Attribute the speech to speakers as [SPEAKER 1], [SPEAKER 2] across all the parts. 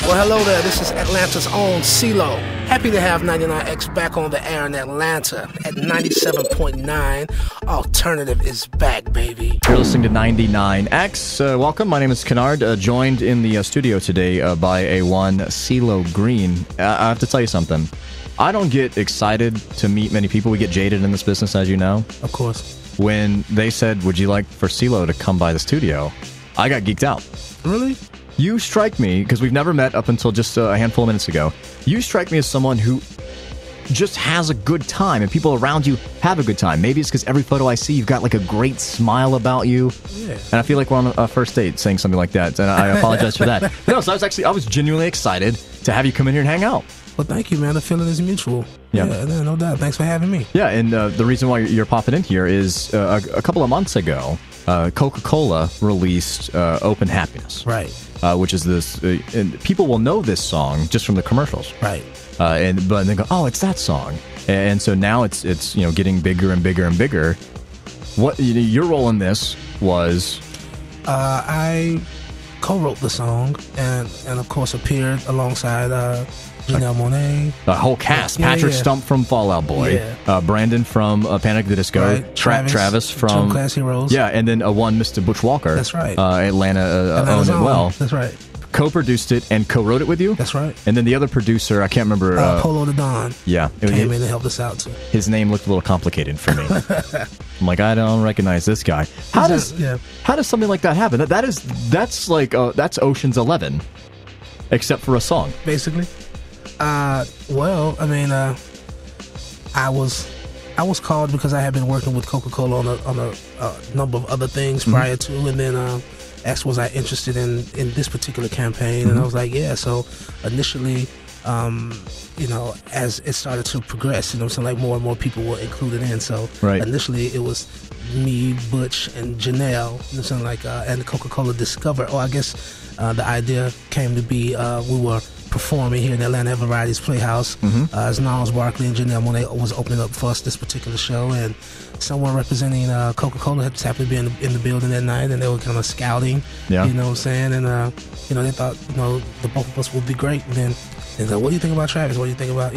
[SPEAKER 1] Well, hello there. This is Atlanta's own Cee-Lo. Happy to have 99X back on the air in Atlanta at 97.9. Alternative is back, baby.
[SPEAKER 2] You're listening to 99X. Welcome. My name is Kinard, joined in the studio today by a one Cee-Lo Green. I have to tell you something. I don't get excited to meet many people. We get jaded in this business, as you know.
[SPEAKER 1] Of course.
[SPEAKER 2] When they said, would you like for Cee-Lo to come by the studio, I got geeked out.
[SPEAKER 1] Really?
[SPEAKER 2] You strike me, because we've never met up until just a handful of minutes ago, you strike me as someone who just has a good time, and people around you have a good time. Maybe it's because every photo I see, you've got like a great smile about you.
[SPEAKER 1] Yeah.
[SPEAKER 2] And I feel like we're on a first date saying something like that, and I apologize for that. No, so I was genuinely excited to have you come in here and hang out.
[SPEAKER 1] Well, thank you, man. The feeling is mutual. Yeah, no doubt. Thanks for having me.
[SPEAKER 2] Yeah, and the reason why you're popping in here is a couple of months ago, Coca-Cola released Open Happiness.
[SPEAKER 1] Right.
[SPEAKER 2] Which is this, and people will know this song just from the commercials.
[SPEAKER 1] Right.
[SPEAKER 2] But they go, oh, it's that song. And so now it's getting bigger and bigger and bigger. What your role in this was?
[SPEAKER 1] I co-wrote the song and of course appeared alongside Janelle Monáe.
[SPEAKER 2] The whole cast. Patrick Stump from Fall Out Boy. Yeah. Brandon from Panic at the Disco.
[SPEAKER 1] Right.
[SPEAKER 2] Travis from
[SPEAKER 1] Class Heroes.
[SPEAKER 2] Yeah, and then one Mr. Butch Walker.
[SPEAKER 1] That's right.
[SPEAKER 2] Atlanta owned it well.
[SPEAKER 1] That's right.
[SPEAKER 2] Co-produced it and co-wrote it with you.
[SPEAKER 1] That's right.
[SPEAKER 2] And then the other producer, I can't remember.
[SPEAKER 1] Polo the Don.
[SPEAKER 2] Yeah,
[SPEAKER 1] came in and helped us out too.
[SPEAKER 2] His name looked a little complicated for me. I'm like, I don't recognize this guy. How does something like that happen? That's Ocean's 11, except for a song.
[SPEAKER 1] Basically. Well, I mean, I was called because I had been working with Coca-Cola on a number of other things prior to, and then asked was I interested in this particular campaign, and I was like, yeah. So initially, as it started to progress, so like more and more people were included in. So initially it was me, Butch, and Janelle, and Coca-Cola discovered. I guess the idea came to be we were performing here in Atlanta at Variety's Playhouse as Gnarls Barkley and Janelle Monáe was opening up for us this particular show, and someone representing Coca-Cola had just happened to be in the building that night, and they were kind of scouting, you know what I'm saying, and they thought the both of us would be great, and then they said, what do you think about Travis, what do you think about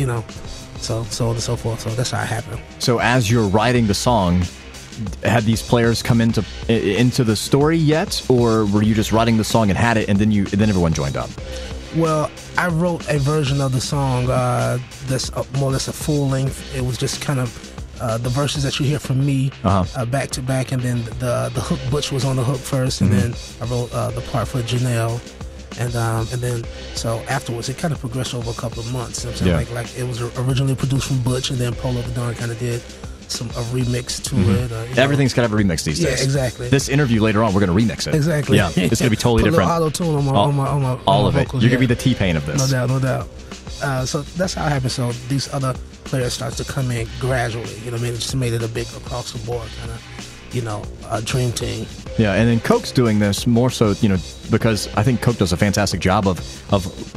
[SPEAKER 1] so on and so forth. So that's how it happened.
[SPEAKER 2] So as you're writing the song, had these players come into the story yet, or were you just writing the song and had it, and then everyone joined up?
[SPEAKER 1] Well, I wrote a version of the song that's more or less a full length. It was just kind of the verses that you hear from me back to back, and then the hook. Butch was on the hook first, and then I wrote the part for Janelle, and then so afterwards it kind of progressed over a couple of months. You know what I'm saying? Like it was originally produced from Butch, and then Polo the Don kind of did a remix to it.
[SPEAKER 2] Everything's got to have a remix these days.
[SPEAKER 1] Yeah, exactly.
[SPEAKER 2] This interview later on, we're going to remix it.
[SPEAKER 1] Exactly.
[SPEAKER 2] Yeah, it's going to be totally different.
[SPEAKER 1] Auto-tune on my
[SPEAKER 2] all of it.
[SPEAKER 1] vocals,
[SPEAKER 2] You're going to be the T-Pain of this.
[SPEAKER 1] No doubt. So that's how it happened. So these other players start to come in gradually. You know what I mean? It just made it a big across the board kind of, a dream team.
[SPEAKER 2] Yeah, and then Coke's doing this more so, because I think Coke does a fantastic job of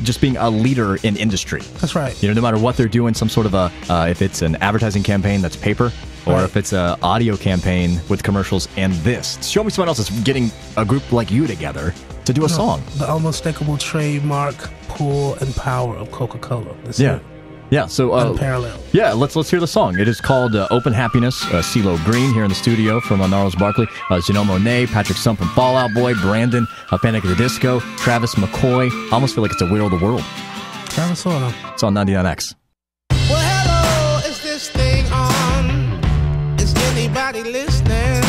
[SPEAKER 2] just being a leader in industry.
[SPEAKER 1] That's right.
[SPEAKER 2] No matter what they're doing, some sort of if it's an advertising campaign that's paper, or if it's an audio campaign with commercials and this. Show me someone else that's getting a group like you together to do a song.
[SPEAKER 1] The unmistakable trademark pull and power of Coca-Cola. That's it.
[SPEAKER 2] Yeah, so
[SPEAKER 1] unparalleled.
[SPEAKER 2] Yeah, let's hear the song. It is called Open Happiness. Cee-Lo Green here in the studio from Gnarls Barkley, Janelle Monáe, Patrick Stump from Fall Out Boy, Brandon, Panic at the Disco, Travis McCoy. I almost feel like it's a Wheel of the World.
[SPEAKER 1] Travis Sawyer.
[SPEAKER 2] It's on 99X.
[SPEAKER 1] Well, hello, is this thing on? Is anybody listening?